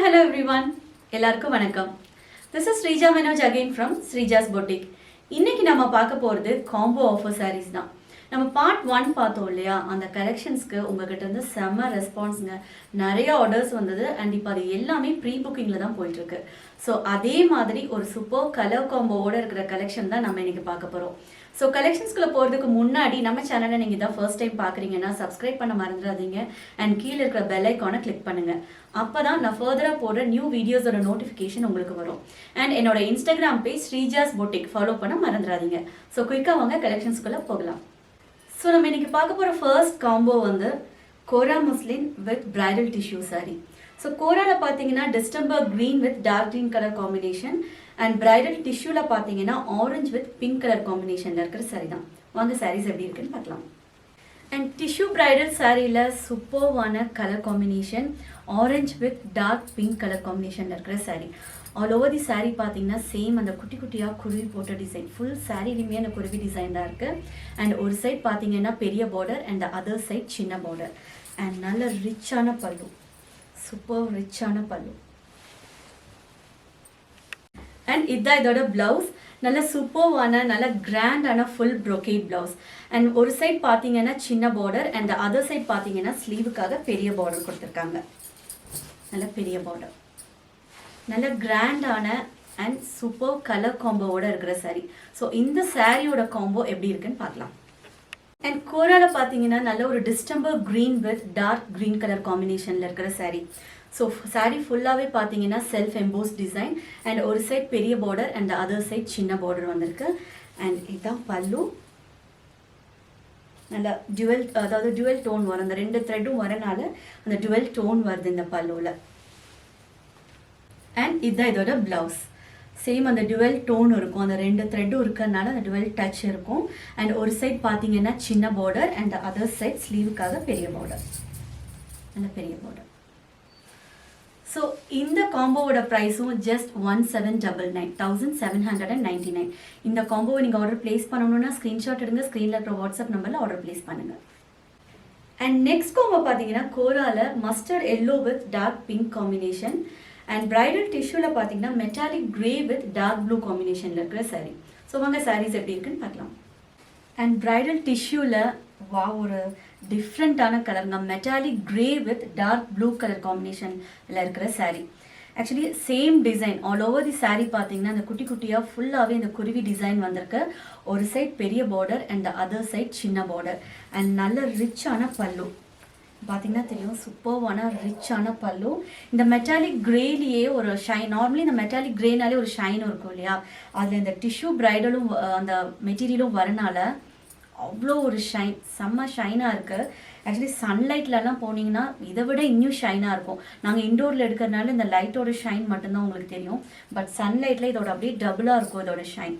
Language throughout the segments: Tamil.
hello everyone. எல்லாருக்கும் வணக்கம். This is Sreejaas again from SreejaasBoutique. இன்னைக்கு நாம பார்க்க போறது combo offer sarees தான். நம்ம part 1 பார்த்தோம் இல்லையா, அந்த கலெக்ஷன்ஸ்க்கு உங்ககிட்ட இருந்து செம்ம ரெஸ்பான்ஸ்ங்க. நிறைய ஆர்டர்ஸ் வந்தது அண்ட் இப்போ அது எல்லாமே ப்ரீ புக்கிங்ல தான் போயிட்டு இருக்கு. ஸோ அதே மாதிரி ஒரு சூப்பர் கலர் காம்போவோட இருக்கிற கலெக்ஷன் தான் நம்ம இன்னைக்கு பார்க்க போறோம். ஸோ கலெக்ஷன்ஸ்குள்ளே போகிறதுக்கு முன்னாடி நம்ம சேனலை நீங்கள் தான் ஃபர்ஸ்ட் டைம் பார்க்குறீங்கன்னா சப்ஸ்கிரைப் பண்ண மறந்துடாதீங்க அண்ட் கீழே இருக்கிற பெல் ஐக்கானை கிளிக் பண்ணுங்கள். அப்போ தான் நான் ஃபர்தராக போடுற நியூ வீடியோஸோட நோட்டிஃபிகேஷன் உங்களுக்கு வரும். அண்ட் என்னோட இன்ஸ்டாகிராம் பேஜ் SreejaasBoutique ஃபாலோ பண்ண மறந்துடாதீங்க. ஸோ குயிக்காக வாங்க கலெக்ஷன்ஸ்குள்ளே போகலாம். ஸோ நம்ம இன்னைக்கு பார்க்க போகிற ஃபர்ஸ்ட் காம்போ வந்து Koramuslin with bridal tissue saree. So கோராவில் பார்த்தீங்கன்னா distemper green with dark green colour combination and bridal டிஷ்யூவில் பார்த்தீங்கன்னா ஆரஞ்ச் வித் பிங்க் கலர் காம்பினேஷனில் இருக்கிற சாரீ தான். வாங்க சாரீஸ் எப்படி இருக்குன்னு பார்க்கலாம். அண்ட் டிஷ்யூ பிரைடல் சாரியில் சூப்பர்வான colour combination orange with dark pink colour காம்பினேஷனில் இருக்கிற sari. All over the sari பார்த்தீங்கன்னா சேம் அந்த குட்டி குட்டியாக குருவி போட்ட டிசைன், ஃபுல் சாரீலையுமே அந்த குருவி டிசைன் தான் இருக்குது. அண்ட் ஒரு சைட் பார்த்தீங்கன்னா பெரிய பார்டர் அண்ட் அதர் சைட் சின்ன பார்டர் அண்ட் நல்ல ரிச்சான பல்லு, சூப்பர் ரிச்சான பல்லு. அண்ட் இதுதான் இதோட பிளவுஸ், நல்ல சூப்பர்வான நல்ல கிராண்டான ஃபுல் ப்ரொக்கேட் பிளவுஸ். அண்ட் ஒரு சைட் பார்த்தீங்கன்னா சின்ன பார்டர் அண்ட் அதர் சைட் பார்த்தீங்கன்னா ஸ்லீவுக்காக பெரிய பார்டர் கொடுத்துருக்காங்க. நல்ல பெரிய பார்டர், நல்ல கிராண்டான அண்ட் சூப்பர் கலர் காம்போவோட இருக்கிற சாரீ. ஸோ இந்த சாரியோட காம்போ எப்படி இருக்குன்னு பார்க்கலாம். அண்ட் கோராவில் பார்த்தீங்கன்னா நல்ல ஒரு distemper green with dark green colour காம்பினேஷனில் இருக்கிற சாரீ. ஸோ சாரீ ஃபுல்லாகவே பார்த்தீங்கன்னா செல்ஃப் எம்போஸ் டிசைன் அண்ட் ஒரு சைட் பெரிய பார்டர் அண்ட் அதர் சைட் சின்ன பார்டர் வந்திருக்கு. அண்ட் இதுதான் பல்லு, நல்ல டுவெல், அதாவது டுவெல் டோன் வரும், அந்த ரெண்டு த்ரெட்டும் வரனால அந்த டுவெல் டோன் வருது இந்த பல்லுவில். அண்ட் இதுதான் இதோட பிளவுஸ், சேம் அந்த டுவெல் டோன் இருக்கும், அந்த ரெண்டு த்ரெட்டும் இருக்கிறதுனால அந்த டுவெல் டச் இருக்கும். அண்ட் ஒரு சைட் பார்த்தீங்கன்னா சின்ன பார்டர் அண்ட் அதர் சைட் ஸ்லீவுக்காக பெரிய பார்டர், நல்ல பெரிய பார்டர். ஸோ இந்த காம்போவோட ப்ரைஸும் ஜஸ்ட் 1799, 1799. இந்த காம்போவை நீங்கள் ஆர்டர் பிளேஸ் பண்ணணும்னா ஸ்க்ரீன்ஷாட் எடுங்க, ஸ்க்ரீனில் இருக்கிற வாட்ஸ்அப் நம்பரில் ஆர்டர் பிளேஸ் பண்ணுங்கள். அண்ட் நெக்ஸ்ட் காம்போ பார்த்தீங்கன்னா கோராவில் mustard yellow with dark pink combination and bridal டிஷ்யூவில் பார்த்தீங்கன்னா metallic grey with dark blue காம்பினேஷனில் இருக்கிற சாரீ. ஸோ வாங்க சாரீஸ் எப்படி இருக்குன்னு பார்க்கலாம். அண்ட் பிரைடல் டிஷ்யூவில் ஒரு டிஃப்ரெண்ட்டான கலருங்க, metallic grey with dark blue colour காம்பினேஷனில் இருக்கிற sari. Actually same design all over the sari பார்த்தீங்கன்னா அந்த குட்டி குட்டியாக ஃபுல்லாகவே இந்த குருவி டிசைன் வந்திருக்கு. ஒரு சைட் பெரிய பார்டர் அண்ட் அதர் சைட் சின்ன பார்டர் அண்ட் நல்ல ரிச்சான பல்லு பார்த்தீங்கன்னா தெரியும், சூப்பர்வான ரிச்சான பல்லு. இந்த மெட்டாலிக் கிரேலியே ஒரு ஷைன், நார்மலி இந்த மெட்டாலிக் கிரேனாலே ஒரு ஷைன் இருக்கும் இல்லையா, அதில் இந்த டிஷ்யூ பிரைடலும் அந்த மெட்டீரியலும் வரனால அவ்வளோ ஒரு ஷைன், செம்ம ஷைனாக இருக்குது. ஆக்சுவலி சன்லைட்லலாம் போனீங்கன்னா இதை விட இன்னும் ஷைனாக இருக்கும். நாங்கள் இன்டோரில் எடுக்கிறதுனால இந்த லைட்டோட ஷைன் மட்டும்தான் உங்களுக்கு தெரியும், பட் சன்லைட்டில் இதோட அப்படியே டபுளாக இருக்கும் இதோட ஷைன்.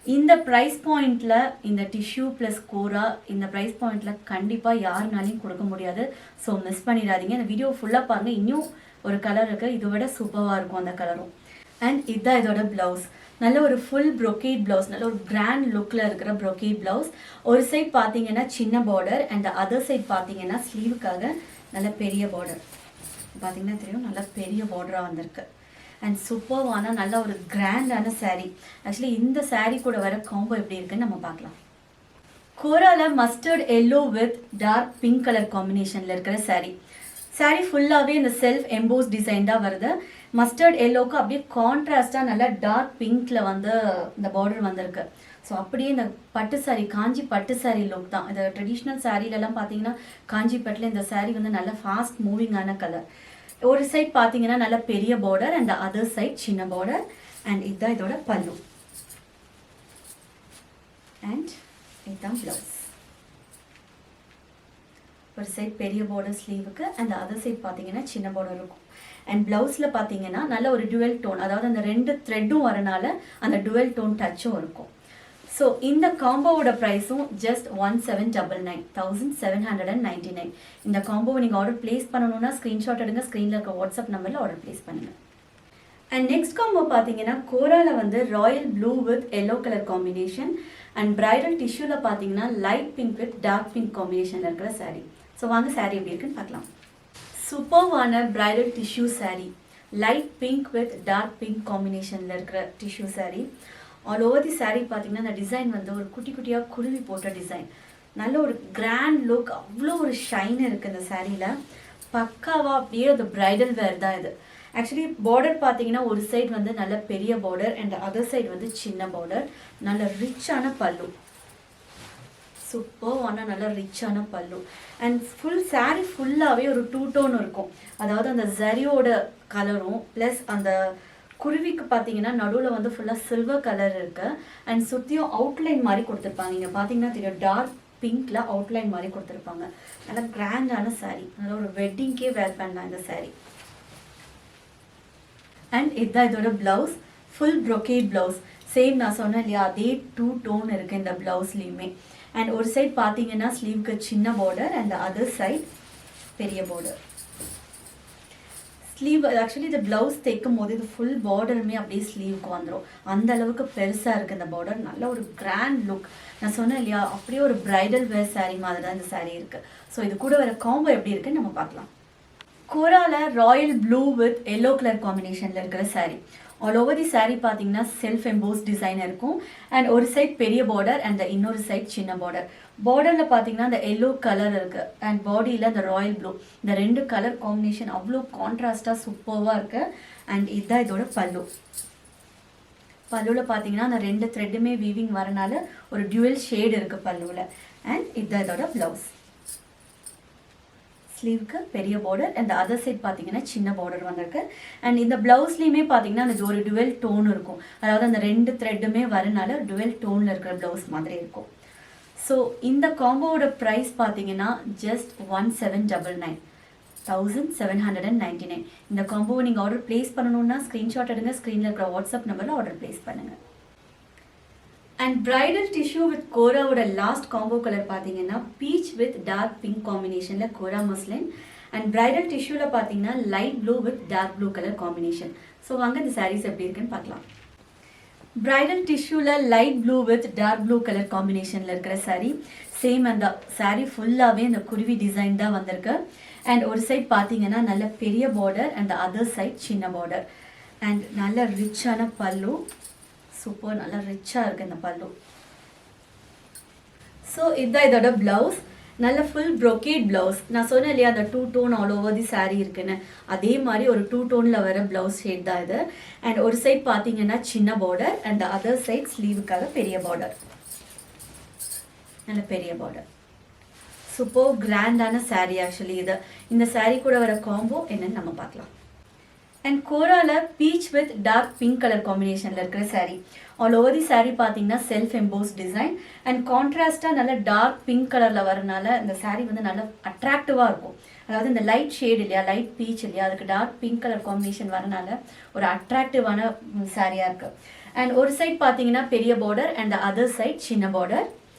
இந்த ப்ரைஸ் பாயிண்டில் இந்த டிஷ்யூ ப்ளஸ் கோரா இந்த ப்ரைஸ் பாயிண்டில் கண்டிப்பாக யாருனாலையும் கொடுக்க முடியாது. ஸோ மிஸ் பண்ணிடாதீங்க, இந்த வீடியோ ஃபுல்லாக பாருங்கள். இன்னும் ஒரு கலர் இருக்குது, இதை விட சூப்பராக இருக்கும் அந்த கலரும். அண்ட் இதுதான் இதோட ப்ளவுஸ், நல்ல ஒரு ஃபுல் ப்ரொக்கேட் ப்ளவுஸ், நல்ல ஒரு கிராண்ட் லுக்கில் இருக்கிற ப்ரொக்கேட் ப்ளவுஸ். ஒரு சைட் பார்த்தீங்கன்னா சின்ன பார்டர் அண்ட் அதர் சைட் பார்த்தீங்கன்னா ஸ்லீவுக்காக நல்ல பெரிய பார்டர், பார்த்தீங்கன்னா தெரியும் நல்ல பெரிய பார்டராக வந்திருக்கு. அண்ட் சூப்பர்வான நல்ல ஒரு கிராண்டான சாரீ. ஆக்சுவலி இந்த சாரீ கூட வர காம்போ எப்படி இருக்குன்னு நம்ம பார்க்கலாம். கோராவில் mustard yellow with dark pink colour காம்பினேஷனில் இருக்கிற சாரீ. சாரீ ஃபுல்லாகவே இந்த செல்ஃப் எம்போஸ் டிசைன் தான் வருது. மஸ்டர்ட் எல்லோவுக்கு அப்படியே கான்ட்ராஸ்டாக நல்லா டார்க் பிங்க்கில் வந்து இந்த பார்டர் வந்திருக்கு. ஸோ அப்படியே இந்த பட்டு சாரீ, காஞ்சி பட்டு சாரீ லுக் தான். இந்த ட்ரெடிஷ்னல் சாரீலெல்லாம் பார்த்தீங்கன்னா காஞ்சிப்பட்டில் இந்த சாரீ வந்து நல்ல ஃபாஸ்ட் மூவிங்கான கலர். ஒரு சைட் பார்த்தீங்கன்னா நல்ல பெரிய பார்டர் அண்ட் அதர் சைட் சின்ன பார்டர் அண்ட் இதுதான் இதோட பல்லு அண்ட் இதுதான் பிளவுஸ். ஒரு சைட் பெரிய பார்டர் ஸ்லீவுக்கு அண்ட் அதர் சைட் பார்த்தீங்கன்னா சின்ன பார்டர் இருக்கும். அண்ட் பிளவுஸில் பார்த்தீங்கன்னா நல்ல ஒரு டுவெல் டோன், அதாவது அந்த ரெண்டு த்ரெட்டும் வரனால அந்த டுவெல் டோன் டச்சும் இருக்கும். ஸோ இந்த காம்போவோட ப்ரைஸும் ஜஸ்ட் 1799, 1799. இந்த காம்போவை நீங்கள் ஆர்டர் பிளேஸ் பண்ணணும்னா ஸ்க்ரீன்ஷாட் எடுங்க, ஸ்க்ரீனில் இருக்க வாட்ஸ்அப் நம்பரில் ஆர்டர் பிளேஸ் பண்ணுங்கள். அண்ட் நெக்ஸ்ட் காம்போ பார்த்தீங்கன்னா கோராவில் வந்து royal blue with yellow colour combination and bridal டிஷ்யூவில் பார்த்தீங்கன்னா light pink with dark pink காம்பினேஷனில் இருக்கிற சாரீ. ஸோ வாங்க சாரீ எப்படி இருக்குன்னு பார்க்கலாம். சூப்பர்வான bridal tissue saree, light pink with dark pink காம்பினேஷனில் இருக்கிற tissue saree. All over the saree பார்த்தீங்கன்னா அந்த டிசைன் வந்து ஒரு குட்டி குட்டியாக குருவி போட்ட டிசைன். நல்ல ஒரு கிராண்ட் லுக், அவ்வளோ ஒரு ஷைன் இருக்குது இந்த சாரியில். பக்காவாக அப்படியே அந்த பிரைடல் வேர் தான் இது. ஆக்சுவலி பார்டர் பார்த்தீங்கன்னா ஒரு சைடு வந்து நல்ல பெரிய பார்டர் அண்ட் அதர் சைடு வந்து சின்ன பார்டர். நல்ல ரிச்சான பல்லு, சூப்பர்வான நல்ல ரிச்சான பல்லு. அண்ட் ஃபுல் saree ஃபுல்லாகவே ஒரு 2 டோன் இருக்கும். அதாவது அந்த ஜரியோட கலரும் ப்ளஸ் அந்த குருவிக்கு பார்த்தீங்கன்னா நடுவில் வந்து ஃபுல்லாக சில்வர் கலர் இருக்குது. அண்ட் சுற்றியும் அவுட்லைன் மாதிரி கொடுத்துருப்பாங்க. இங்கே பார்த்தீங்கன்னா தெரியும், டார்க் பிங்க்கில் அவுட்லைன் மாதிரி கொடுத்துருப்பாங்க. நல்லா கிராண்டான saree, நல்லா ஒரு வெட்டிங்க்கே வேர் பண்ணலாம் இந்த saree. அண்ட் இதுதான் இதோட blouse, full brocade blouse. Same நான் சொன்னேன் இல்லையா, அதே 2 டோன் இருக்குது இந்த ப்ளவுஸ்லேயுமே. அண்ட் ஒரு சைட் பார்த்தீங்கன்னா ஸ்லீவ்க்கு சின்ன பார்டர் அண்ட் அதர் சைட் பெரிய பார்டர். ஸ்லீவ் ஆக்சுவலி இந்த ப்ளவுஸ் தைக்கும் போது இது ஃபுல் பார்டருமே அப்படியே ஸ்லீவுக்கு வந்துடும். அந்த அளவுக்கு பெருசாக இருக்குது இந்த பார்டர். நல்ல ஒரு கிராண்ட் லுக். நான் சொன்னேன் இல்லையா, அப்படியே ஒரு பிரைடல் வேர் saree மாதிரி தான் இந்த saree இருக்குது. ஸோ இது கூட வர காம்போ எப்படி இருக்குன்னு நம்ம பார்க்கலாம். கோரால royal blue with yellow colour காம்பினேஷனில் இருக்கிற saree. All over the saree பார்த்தீங்கன்னா செல்ஃப் எம்போஸ் டிசைன் இருக்கும். அண்ட் ஒரு சைட் பெரிய பார்டர் அண்ட் இன்னொரு சைட் சின்ன பார்டர். பார்டரில் பார்த்தீங்கன்னா அந்த எல்லோ கலர் இருக்குது அண்ட் பாடியில் அந்த ராயல் ப்ளூ. இந்த 2 கலர் காம்பினேஷன் அவ்வளோ கான்ட்ராஸ்டாக சூப்பர்வாக இருக்குது. அண்ட் இதுதான் இதோட பல்லு. பல்லுவில் பார்த்தீங்கன்னா அந்த 2 த்ரெட்டுமே வீவிங் வரனால ஒரு டியூவல் ஷேடு இருக்குது பல்லுவில். அண்ட் இதுதான் இதோட ப்ளவுஸ். ஸ்லீவுக்கு பெரிய பார்டர் அண்ட் அதர் சைட் பார்த்தீங்கன்னா சின்ன பார்டர் வந்திருக்கு. அண்ட் இந்த ப்ளவுஸ்லேயுமே பார்த்தீங்கன்னா அந்த ஒரு டுவெல் டோன் இருக்கும். அதாவது அந்த 2 த்ரெட்டுமே வரனால டுவெல் டோனில் இருக்கிற ப்ளவுஸ் மாதிரி இருக்கும். ஸோ இந்த காம்போவோட ப்ரைஸ் பார்த்தீங்கன்னா ஜஸ்ட் 1799, 1799. இந்த காம்போவை நீங்கள் ஆர்டர் ப்ளேஸ் பண்ணணுன்னா ஸ்க்ரீன்ஷாட் எடுங்க, ஸ்க்ரீனில் இருக்கிற வாட்ஸ்அப் நம்பரில் ஆர்டர் ப்ளேஸ் பண்ணுங்கள். அண்ட் பிரைடல் டிஷ்யூ வித் கோராவோட லாஸ்ட் காம்போ கலர் பார்த்தீங்கன்னா பீச் வித் டார்க் பிங்க் காம்பினேஷனில் கோராமுஸ்லின். அண்ட் பிரைடல் டிஷ்யூவில் பார்த்தீங்கன்னா light blue with dark blue colour combination. So வாங்க இந்த சாரீஸ் எப்படி இருக்குன்னு பார்க்கலாம். பிரைடல் டிஷ்யூவில் light blue with dark blue colour காம்பினேஷனில் இருக்கிற saree. சேம் அந்த saree ஃபுல்லாகவே அந்த குருவி டிசைன் தான் வந்திருக்கு. அண்ட் ஒரு சைட் பார்த்தீங்கன்னா நல்ல பெரிய பார்டர் அண்ட் அதர் சைட் சின்ன பார்டர். அண்ட் நல்ல ரிச்சான பல்லு, சூப்பர் நல்லா ரிச்சாக இருக்குது இந்த பல்லு. ஸோ இதுதான் இதோட ப்ளவுஸ். நல்ல ஃபுல் brocade ப்ளவுஸ். நான் சொன்னேன் இல்லையா அந்த 2 tone all over the saree இருக்குன்னு, அதே மாதிரி ஒரு 2 டோனில் வர ப்ளவுஸ் ஷேட் தான் இது. அண்ட் ஒரு சைட் பார்த்தீங்கன்னா சின்ன பார்டர் அண்ட் அதர் சைட் ஸ்லீவுக்காக பெரிய பார்டர், நல்ல பெரிய பார்டர். சூப்பர் கிராண்டான saree ஆக்சுவலி இது. இந்த saree கூட வர காம்போ என்னன்னு நம்ம பார்க்கலாம். அண்ட் கோரால peach with dark pink colour காம்பினேஷனில் இருக்கிற saree. All over the saree பார்த்தீங்கன்னா செல்ஃப் எம்போஸ் டிசைன் அண்ட் கான்ட்ராஸ்டாக நல்ல டார்க் பிங்க் கலரில் வரனால இந்த saree வந்து நல்ல அட்ராக்டிவாக இருக்கும். அதாவது இந்த லைட் ஷேட் இல்லையா, லைட் பீச் இல்லையா, அதுக்கு டார்க் பிங்க் கலர் காம்பினேஷன் வரனால ஒரு அட்ராக்டிவான சாரியாக இருக்குது. அண்ட் ஒரு சைட் பார்த்தீங்கன்னா பெரிய பார்டர் அண்ட் அதர் சைட் சின்ன பார்டர்.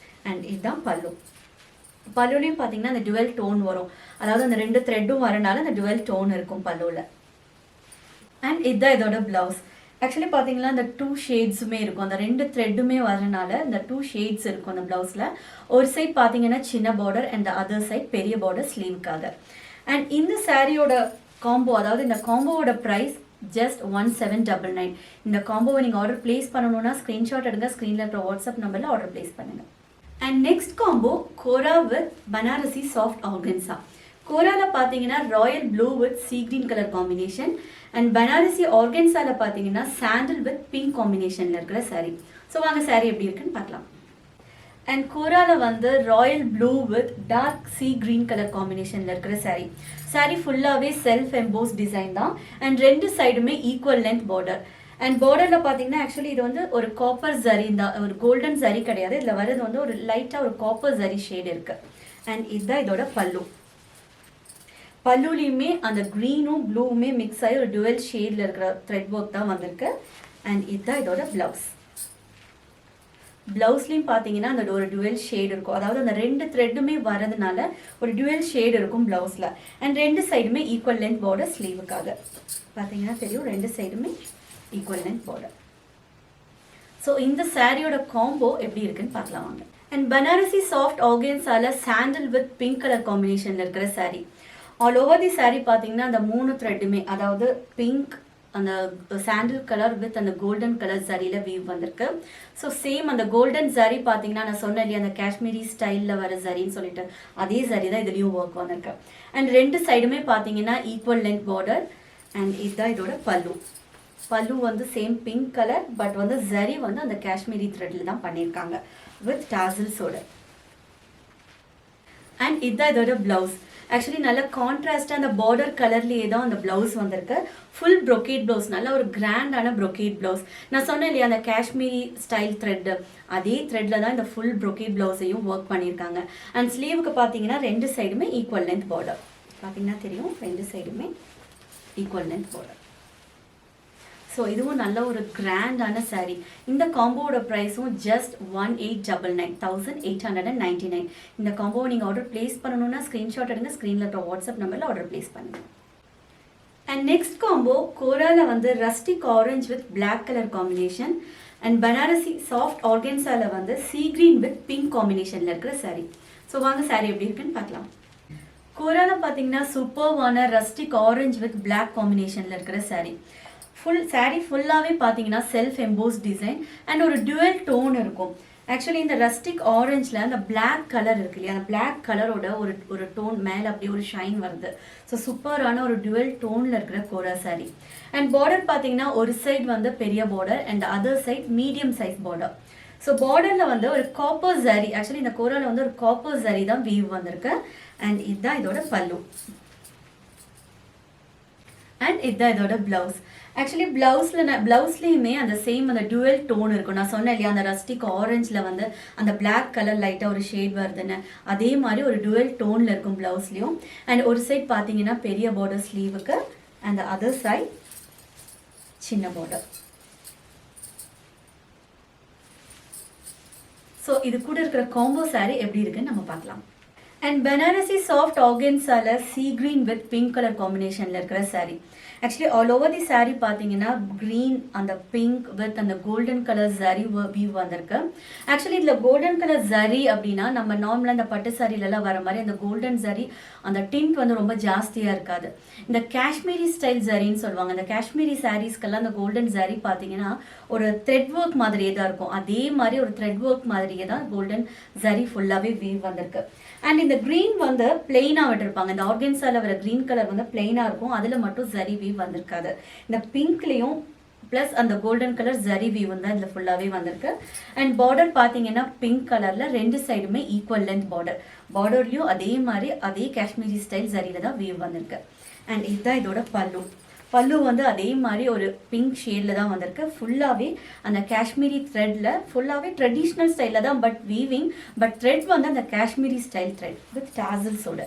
அண்ட் இதுதான் பல்லு. பல்லுலையும் பார்த்தீங்கன்னா அந்த டுவெல் டோன் வரும். அதாவது அந்த 2 த்ரெட்டும் வரனால அந்த டுவெல் டோன் இருக்கும் பல்லுவில். அண்ட் இதுதான் இதோட ப்ளவுஸ். ஆக்சுவலி பார்த்தீங்கன்னா இந்த 2 ஷேட்ஸுமே இருக்கும். அந்த 2 த்ரெட்டுமே வரனால இந்த 2 ஷேட்ஸ் இருக்கும் அந்த ப்ளவுஸில். ஒரு சைட் பார்த்தீங்கன்னா சின்ன பார்டர் அண்ட் அதர் சைட் பெரிய பார்டர் ஸ்லீவுக்காக. அண்ட் இந்த சாரியோட காம்போ, அதாவது இந்த காம்போவோட ப்ரைஸ் ஜஸ்ட் 1799. இந்த காம்போவை நீங்கள் ஆர்டர் ப்ளேஸ் பண்ணணுன்னா ஸ்க்ரீன்ஷாட் எடுங்க, ஸ்க்ரீனில் இருக்கிற வாட்ஸ்அப் நம்பரில் ஆர்டர் ப்ளேஸ் பண்ணுங்கள். And next combo kora with Banarasi soft organza. கோரால பார்த்தீங்கன்னா royal blue with sea green colour combination and Banarasi ஆர்கன்சால பார்த்தீங்கன்னா சாண்டில் வித் பிங்க் காம்பினேஷனில் இருக்கிற saree. ஸோ வாங்க saree எப்படி இருக்குன்னு பார்க்கலாம். அண்ட் கோரால வந்து royal blue with dark sea green colour காம்பினேஷனில் இருக்கிற saree. saree ஃபுல்லாகவே செல்ஃப் எம்போஸ் டிசைன் தான் அண்ட் 2 சைடுமே ஈக்குவல் லென்த் பார்டர். அண்ட் பார்டரில் பார்த்தீங்கன்னா ஆக்சுவலி இது வந்து ஒரு காப்பர் ஜரி தான், ஒரு கோல்டன் ஜரி கிடையாது. இதில் வர்றது வந்து ஒரு லைட்டாக ஒரு காப்பர் ஜரி ஷேட் இருக்குது. அண்ட் இதுதான் இதோட பல்லு. பல்லுலையுமே அந்த க்ரீனும் ப்ளூவுமே மிக்ஸ் ஆகி ஒரு டுவெல் ஷேடில் இருக்கிற த்ரெட் ஒர்க் தான் வந்திருக்கு. அண்ட் இதுதான் இதோட ப்ளவுஸ். ப்ளவுஸ்லையும் பார்த்தீங்கன்னா அந்த ஒரு டுவெல் ஷேடு இருக்கும். அதாவது அந்த 2 த்ரெட்டுமே வரதுனால ஒரு டுவெல் ஷேடு இருக்கும் ப்ளவுஸில். அண்ட் 2 சைடுமே ஈக்குவல் லென்த் பார்டர் ஸ்லீவுக்காக பார்த்தீங்கன்னா தெரியும், 2 சைடுமே ஈக்குவல் லென்த் பார்டர். ஸோ இந்த சாரியோட காம்போ எப்படி இருக்குன்னு பார்க்கலாம் வாங்க. அண்ட் பனாரசி சாஃப்ட் ஆர்கன்சால சாண்டில் வித் பிங்க் கலர் காம்பினேஷனில் இருக்கிற saree. All over the saree பார்த்தீங்கன்னா அந்த 3 த்ரெட்டுமே, அதாவது பிங்க் அந்த சாண்டில் கலர் வித் அந்த கோல்டன் கலர் ஜரியில வீவ் வந்திருக்கு. ஸோ சேம் அந்த கோல்டன் ஜரி பார்த்தீங்கன்னா நான் சொன்னேன் இல்லையா அந்த காஷ்மீரி ஸ்டைலில் வர ஜரின்னு சொல்லிட்டு அதே ஜரி தான் இதுலேயும் ஒர்க் வந்திருக்கு. அண்ட் ரெண்டு சைடுமே பார்த்தீங்கன்னா ஈக்குவல் லென்த் பார்டர். அண்ட் இதுதான் இதோட பல்லு. பல்லு வந்து சேம் பிங்க் கலர், பட் வந்து ஜரி வந்து அந்த காஷ்மீரி த்ரெட்ல தான் பண்ணியிருக்காங்க வித் டாசல்ஸோட. அண்ட் இதுதான் இதோட பிளவுஸ். ஆக்சுவலி நல்ல கான்ட்ராஸ்டாக அந்த பார்டர் கலர்லேயே தான் அந்த ப்ளவுஸ் வந்திருக்கு. ஃபுல் ப்ரொக்கேட் ப்ளவுஸ், நல்ல ஒரு கிராண்டான ப்ரொக்கேட் ப்ளவுஸ். நான் சொன்னேன் இல்லையா அந்த காஷ்மீரி ஸ்டைல் த்ரெட்டு, அதே த்ரெட்டில் தான் இந்த ஃபுல் ப்ரொக்கேட் ப்ளவுஸையும் ஒர்க் பண்ணியிருக்காங்க. அண்ட் ஸ்லீவுக்கு பார்த்தீங்கன்னா ரெண்டு சைடுமே ஈக்குவல் லென்த் பார்டர். பார்த்தீங்கன்னா தெரியும், ரெண்டு சைடுமே ஈக்குவல் லென்த் பார்டர். ஸோ இதுவும் நல்ல ஒரு கிராண்டான சாரீ. இந்த காம்போவோட ப்ரைஸும் ஜஸ்ட் 1899, 1899. இந்த காம்போவை நீங்கள் ஆர்டர் பிளேஸ் பண்ணணும்னா ஸ்க்ரீன்ஷாட் எடுங்க, ஸ்க்ரீனில் இருக்கிற வாட்ஸ்அப் நம்பரில் ஆர்டர் பிளேஸ் பண்ணுங்க. அண்ட் நெக்ஸ்ட் காம்போ கோரால வந்து rustic orange with black colour combination and Banarasi soft ஆர்கன்ஸால வந்து சீ கிரீன் வித் பிங்க் காம்பினேஷனில் இருக்கிற சாரீ. ஸோ வாங்க சாரீ எப்படி இருக்குன்னு பார்க்கலாம். கோரால பார்த்தீங்கன்னா சூப்பர்வான ரஸ்டிக் ஆரஞ்ச் வித் பிளாக் காம்பினேஷனில் இருக்கிற சாரீ. ஃபுல் சாரீ ஃபுல்லாகவே பார்த்தீங்கன்னா செல்ஃப் எம்போஸ் டிசைன் அண்ட் ஒரு டுவெல் டோன் இருக்கும். ஆக்சுவலி இந்த ரஸ்டிக் ஆரஞ்சில் அந்த பிளாக் கலர் இருக்கு இல்லையா, அந்த பிளாக் கலரோட ஒரு டோன் மேலே அப்படியே ஒரு ஷைன் வருது. ஸோ சூப்பரான ஒரு டுவெல் டோனில் இருக்கிற கோரா சாரீ. அண்ட் பார்டர் பார்த்தீங்கன்னா ஒரு சைடு வந்து பெரிய border and other side medium size border. So பார்டரில் வந்து ஒரு காப்பர் சாரீ, ஆக்சுவலி இந்த கோராவில் வந்து ஒரு காப்பர் சாரீ தான் வீவ் வந்திருக்கு. அண்ட் இதுதான் இதோட பல்லு. அண்ட் இதுதான் இதோட பிளவுஸ். ஆக்சுவலி பிளவுஸ்லேயுமே அந்த சேம் அந்த டுவெல் டோன் இருக்கும். நான் சொன்னேன் இல்லையா அந்த ரஸ்டிக் ஆரஞ்சில் வந்து அந்த பிளாக் கலர் லைட்டாக ஒரு ஷேட் வருதுன்னு, அதே மாதிரி ஒரு டுவெல் டோனில் இருக்கும் பிளவுஸ்லேயும். அண்ட் ஒரு சைட் பார்த்தீங்கன்னா பெரிய பார்டர் ஸ்லீவுக்கு அண்ட் அதர் சைட் சின்ன பார்டர். ஸோ இது கூட இருக்கிற காம்போ சாரீ எப்படி இருக்குன்னு நம்ம பார்க்கலாம். அண்ட் பனாரசி சாஃப்ட் ஆர்கன்ஸால sea green with pink colour காம்பினேஷனில் இருக்கிற sari. Actually all over the sari பார்த்தீங்கன்னா க்ரீன் அந்த பிங்க் வித் அந்த கோல்டன் கலர் ஜரி வியூ வந்திருக்கு. ஆக்சுவலி இதில் கோல்டன் கலர் ஜரி அப்படின்னா நம்ம நார்மலாக இந்த பட்டு சாரிலெல்லாம் வர மாதிரி அந்த கோல்டன் ஜரி அந்த டிண்ட் வந்து ரொம்ப ஜாஸ்தியாக இருக்காது. இந்த காஷ்மீரி ஸ்டைல் ஜரின்னு சொல்லுவாங்க. இந்த காஷ்மீரி சாரீஸ்க்கெல்லாம் அந்த கோல்டன் ஜரி பார்த்தீங்கன்னா ஒரு த்ரெட் ஒர்க் மாதிரியே தான் இருக்கும். அதே மாதிரி ஒரு த்ரெட் ஒர்க் மாதிரியே தான் கோல்டன் ஜரி ஃபுல்லாகவே வீவ் வந்திருக்கு. அண்ட் இந்த க்ரீன் வந்து பிளெயினாக விட்டுருப்பாங்க. இந்த ஆர்கன்ஸால வர க்ரீன் கலர் வந்து பிளெயினாக இருக்கும், அதில் மட்டும் ஜரி வீவ் வந்திருக்காது. இந்த பிங்க்லேயும் ப்ளஸ் அந்த கோல்டன் கலர் ஜரி வீவ் தான் இதில் ஃபுல்லாகவே வந்திருக்கு. அண்ட் பார்டர் பார்த்தீங்கன்னா பிங்க் கலரில் ரெண்டு சைடுமே ஈக்குவல் லென்த் பார்டர். பார்டர்லையும் அதே மாதிரி அதே காஷ்மீரி ஸ்டைல் ஜரியில் தான் வீவ் வந்திருக்கு. அண்ட் இதுதான் இதோட பல்லு. பல்லு வந்து அதே மாதிரி ஒரு பிங்க் ஷேடில் தான் வந்திருக்கு. ஃபுல்லாகவே அந்த காஷ்மீரி த்ரெட்டில் ஃபுல்லாகவே ட்ரெடிஷ்னல் ஸ்டைலில் தான் பட் வீவிங், பட் த்ரெட் வந்து அந்த காஷ்மீரி ஸ்டைல் த்ரெட் வித் டாசல்ஸோட.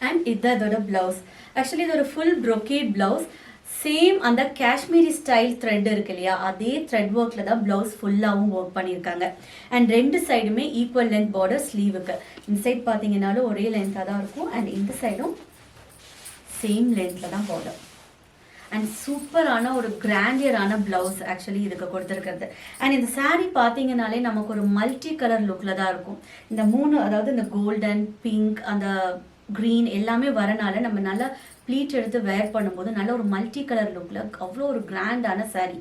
அண்ட் இதுதான் இதோட பிளவுஸ். ஆக்சுவலி இது ஒரு ஃபுல் ப்ரொக்கேட் பிளவுஸ். சேம் அந்த காஷ்மீரி ஸ்டைல் த்ரெட் இருக்கு இல்லையா, அதே த்ரெட் ஒர்க்கில் தான் பிளவுஸ் ஃபுல்லாகவும் ஒர்க் பண்ணியிருக்காங்க. அண்ட் ரெண்டு சைடுமே ஈக்குவல் லென்த் பார்டர் ஸ்லீவுக்கு. இந்த சைட் பார்த்தீங்கன்னாலும் ஒரே லென்த்தாக தான் இருக்கும் அண்ட் இந்த சைடும் சேம் லென்த்தில் தான் பார்டர். அண்ட் சூப்பரான ஒரு கிராண்டியரான பிளவுஸ் ஆக்சுவலி இதுக்கு கொடுத்துருக்கிறது. அண்ட் இந்த சாரீ பார்த்தீங்கன்னாலே நமக்கு ஒரு மல்டி கலர் லுக்கில் தான் இருக்கும். இந்த மூணு, அதாவது இந்த கோல்டன், பிங்க், அந்த க்ரீன் எல்லாமே வரனால நம்ம நல்லா ப்ளீட் எடுத்து வேர் பண்ணும்போது நல்ல ஒரு மல்டி கலர் லுக்கில் அவ்வளோ ஒரு கிராண்டான சாரீ.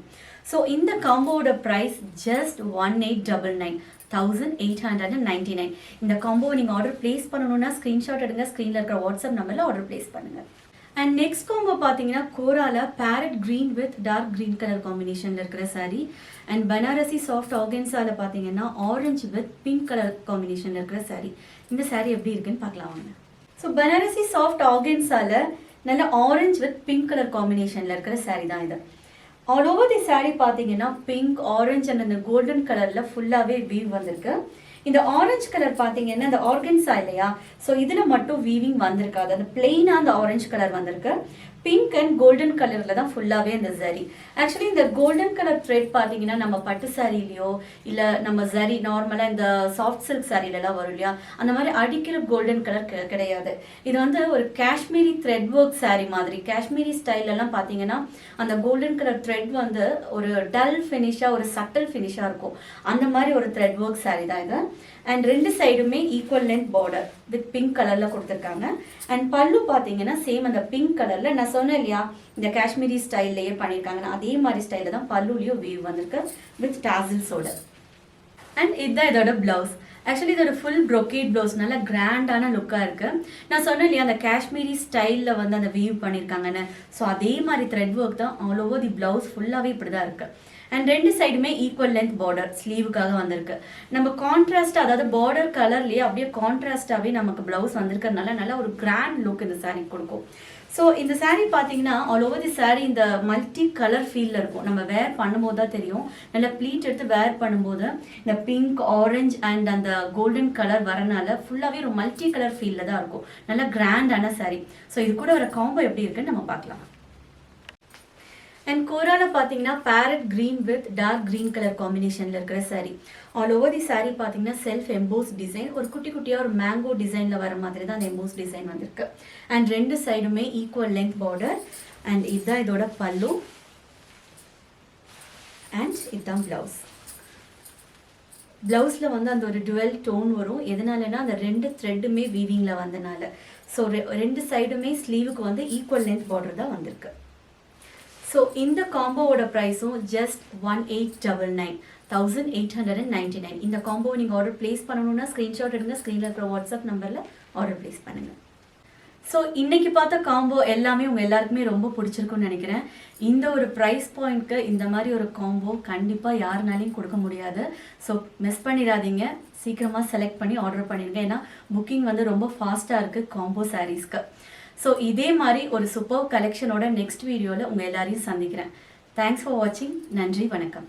ஸோ இந்த காம்போவோட ப்ரைஸ் ஜஸ்ட் 1899, 1899. இந்த காம்போவை நீங்கள் ஆர்டர் பிளேஸ் பண்ணணும்னா ஸ்க்ரீன்ஷாட் எடுங்க, ஸ்க்ரீனில் இருக்கிற வாட்ஸ்அப் நம்பரில் ஆர்டர் பிளேஸ் பண்ணுங்கள். அண்ட் நெக்ஸ்ட் காம்போ பார்த்தீங்கன்னா கோரால parrot green with dark green colour காம்பினேஷனில் இருக்கிற சாரீ. அண்ட் பனாரசி சாஃப்ட் ஆர்கன்ஸால பார்த்தீங்கன்னா ஆரஞ்சு வித் பிங்க் கலர் காம்பினேஷனில் இருக்கிற சாரீ. இந்த சாரீ எப்படி இருக்குன்னு பார்க்கலாம் வாங்க. ஸோ பனாரசி சாஃப்ட் ஆர்கன்ஸால நல்ல ஆரஞ்சு வித் பிங்க் கலர் காம்பினேஷனில் இருக்கிற சாரீ தான் இது. ஆல் ஓவர் தி சாரீ பார்த்தீங்கன்னா பிங்க், ஆரஞ்சு அண்ட் அந்த கோல்டன் கலரில் ஃபுல்லாகவே வீவ் வந்திருக்கு. இந்த ஆரஞ்சு கலர் பார்த்தீங்கன்னா இந்த ஆர்கன்ஸா இல்லையா, ஸோ இதில் மட்டும் வீவிங் வந்திருக்காது. அந்த பிளெயினாக அந்த ஆரஞ்சு கலர் வந்திருக்கு. பிங்க் அண்ட் கோல்டன் கலரில் தான் ஃபுல்லாகவே அந்த ஜரி. ஆக்சுவலி இந்த கோல்டன் கலர் த்ரெட் பார்த்தீங்கன்னா நம்ம பட்டு சாரிலையோ இல்லை நம்ம ஜரி நார்மலாக இந்த சாஃப்ட் சில்க் சாரிலெலாம் வரும் இல்லையா, அந்த மாதிரி அடிக்கிற கோல்டன் கலர் கிடையாது. இது வந்து ஒரு காஷ்மீரி த்ரெட் ஒர்க் சாரீ மாதிரி. காஷ்மீரி ஸ்டைலெல்லாம் பார்த்தீங்கன்னா அந்த கோல்டன் கலர் த்ரெட் வந்து ஒரு டல் ஃபினிஷாக, ஒரு சட்டல் ஃபினிஷாக இருக்கும். அந்த மாதிரி ஒரு த்ரெட் ஒர்க் சாரீ தான் இது. அண்ட் ரெண்டு சைடுமே equal length border with pink கலரில் கொடுத்துருக்காங்க. அண்ட் பல்லு பார்த்தீங்கன்னா சேம் அந்த பிங்க் கலரில் நான் சொன்னேன் இல்லையா இந்த காஷ்மீரி ஸ்டைல்லையே பண்ணியிருக்காங்கன்னா அதே மாதிரி ஸ்டைலில் தான் பல்லுலேயும் வீவ் வந்திருக்கு வித் டாசில்ஸோட. அண்ட் இதுதான் இதோட ப்ளவுஸ். ஆக்சுவலி இதோட ஃபுல் ப்ரொக்கேட் ப்ளவுஸ் நல்லா கிராண்டான லுக்காக இருக்குது. நான் சொன்னேன் இல்லையா அந்த காஷ்மீரி ஸ்டைலில் வந்து அந்த வீவ் பண்ணியிருக்காங்கன்னு. ஸோ அதே மாதிரி த்ரெட் ஒர்க் தான் ஆல் ஓவர் தி ப்ளவுஸ் ஃபுல்லாகவே இப்படி தான் இருக்குது. அண்ட் ரெண்டு சைடுமே ஈக்குவல் லென்த் பார்டர் ஸ்லீவுக்காக வந்திருக்கு. நம்ம கான்ட்ராஸ்ட் அதாவது பார்டர் கலர்லேயே அப்படியே கான்ட்ராஸ்டாகவே நமக்கு ப்ளவுஸ் வந்திருக்கிறதுனால நல்லா ஒரு கிராண்ட் லுக் இந்த சாரீ கொடுக்கும். ஸோ இந்த சாரீ பார்த்தீங்கன்னா ஆல் ஓவர் தி சாரீ இந்த மல்டி கலர் ஃபீலில் இருக்கும். நம்ம வேர் பண்ணும்போது தான் தெரியும். நல்லா ப்ளீட் எடுத்து வேர் பண்ணும்போது இந்த பிங்க் ஆரஞ்ச் அண்ட் அந்த கோல்டன் கலர் வரனால ஃபுல்லாகவே ஒரு மல்டி கலர் ஃபீலில் தான் இருக்கும். நல்லா கிராண்டான சாரீ. ஸோ இது கூட வர காம்போ எப்படி இருக்குன்னு நம்ம பார்க்கலாம். அண்ட் கோராவில் பார்த்தீங்கன்னா parrot green with dark green colour காம்பினேஷனில் இருக்கிற sari. All over the sari பார்த்தீங்கன்னா செல்ஃப் எம்போஸ் டிசைன் ஒரு குட்டி குட்டியாக ஒரு மேங்கோ டிசைனில் வர மாதிரி தான் அந்த எம்போஸ் டிசைன் வந்திருக்கு. அண்ட் ரெண்டு சைடுமே ஈக்குவல் லென்த் பார்டர். அண்ட் இதுதான் இதோட பல்லு அண்ட் இதுதான் ப்ளவுஸ். ப்ளவுஸில் வந்து அந்த ஒரு டுவெல் டோன் வரும். எதனாலனா அந்த ரெண்டு த்ரெட்டுமே வீவிங்கில் வந்தனால. ஸோ ரெண்டு சைடுமே ஸ்லீவுக்கு வந்து ஈக்குவல் லென்த் பார்டர் தான் வந்திருக்கு. ஸோ இந்த காம்போவோட ப்ரைஸும் ஜஸ்ட் 1899 1899. இந்த காம்போவை நீங்கள் ஆர்டர் பிளேஸ் பண்ணணும்னா ஸ்க்ரீன்ஷாட் எடுங்க. ஸ்க்ரீனில் இருக்கிற வாட்ஸ்அப் நம்பரில் ஆர்டர் பிளேஸ் பண்ணுங்கள். ஸோ இன்றைக்கி பார்த்த காம்போ எல்லாமே உங்கள் எல்லாருக்குமே ரொம்ப பிடிச்சிருக்குன்னு நினைக்கிறேன். இந்த ஒரு ப்ரைஸ் பாயிண்ட்க்கு இந்த மாதிரி ஒரு காம்போ கண்டிப்பாக யாருனாலையும் கொடுக்க முடியாது. ஸோ மிஸ் பண்ணிடாதீங்க. சீக்கிரமாக செலக்ட் பண்ணி ஆர்டர் பண்ணிடுங்க. ஏன்னா புக்கிங் வந்து ரொம்ப ஃபாஸ்ட்டாக இருக்குது காம்போ சாரீஸ்க்கு. ஸோ இதே மாதிரி ஒரு சூப்பர் கலெக்ஷனோட நெக்ஸ்ட் வீடியோவில் உங்கள் எல்லாரையும் சந்திக்கிறேன். தேங்க்ஸ் ஃபார் வாட்சிங். நன்றி, வணக்கம்.